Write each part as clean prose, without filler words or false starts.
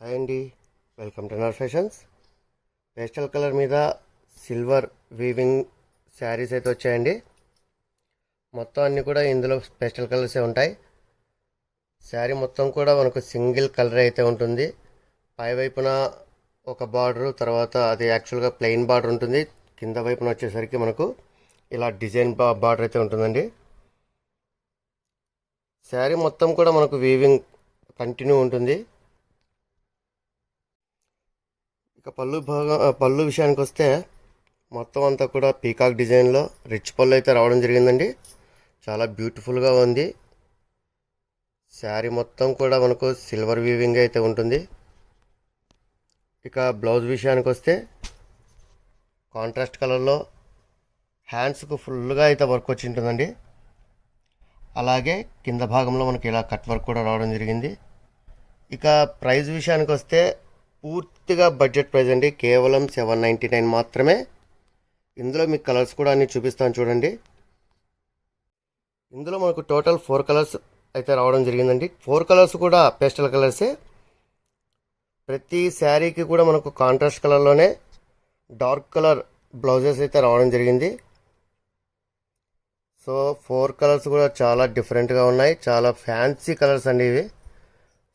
Hi అండి, welcome to N R fashions. Pastel colour మీద silver weaving saris అయితే వచ్చాయండి. మొత్తం అన్నీ కూడా ఇందులో పేస్టల్ కలర్సే ఉంటాయి. శారీ మొత్తం కూడా మనకు సింగిల్ కలర్ అయితే ఉంటుంది. పై వైపున ఒక బార్డరు, తర్వాత అది యాక్చువల్గా ప్లెయిన్ బార్డర్ ఉంటుంది. కింద వైపున వచ్చేసరికి మనకు ఇలా డిజైన్ బార్డర్ అయితే ఉంటుందండి. శారీ మొత్తం కూడా మనకు వీవింగ్ కంటిన్యూ ఉంటుంది. ఇక పళ్ళు విషయానికి వస్తే మొత్తం అంతా కూడా పీకాక్ డిజైన్లో రిచ్ పళ్ళు అయితే రావడం జరిగిందండి. చాలా బ్యూటిఫుల్గా ఉంది. శారీ మొత్తం కూడా మనకు సిల్వర్ వీవింగ్ అయితే ఉంటుంది. ఇక బ్లౌజ్ విషయానికి వస్తే కాంట్రాస్ట్ కలర్లో హ్యాండ్స్కు ఫుల్గా అయితే వర్క్ వచ్చి ఉంటుందండి. అలాగే కింద భాగంలో మనకి ఇలా కట్ వర్క్ కూడా రావడం జరిగింది. ఇక ప్రైస్ విషయానికి వస్తే పూర్తిగా బడ్జెట్ ప్రైస్ అండి. కేవలం 799 మాత్రమే. ఇందులో మీకు కలర్స్ కూడా అన్ని చూపిస్తాను చూడండి. ఇందులో మనకు టోటల్ 4 కలర్స్ అయితే రావడం జరిగిందండి. 4 కలర్స్ కూడా పేస్టల్ కలర్సే. ప్రతి శారీకి కూడా మనకు కాంట్రాస్ట్ కలర్లోనే డార్క్ కలర్ బ్లౌజెస్ అయితే రావడం జరిగింది. సో 4 కలర్స్ కూడా చాలా డిఫరెంట్గా ఉన్నాయి. చాలా ఫ్యాన్సీ కలర్స్ అండి ఇవి.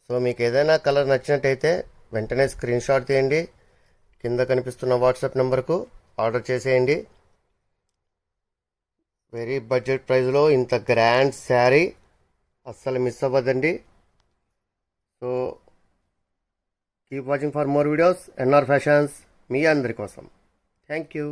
సో మీకు ఏదైనా కలర్ నచ్చినట్టయితే వెంటనే స్క్రీన్ షాట్ తీయండి. కింద కనిపిస్తున్న వాట్సాప్ నెంబర్కు ఆర్డర్ చేసేయండి. వెరీ బడ్జెట్ ప్రైస్లో ఇంత గ్రాండ్ శారీ అస్సలు మిస్ అవ్వద్దండి. So keep watching for more videos. NR Fashions మీ అందరి కోసం. Thank you.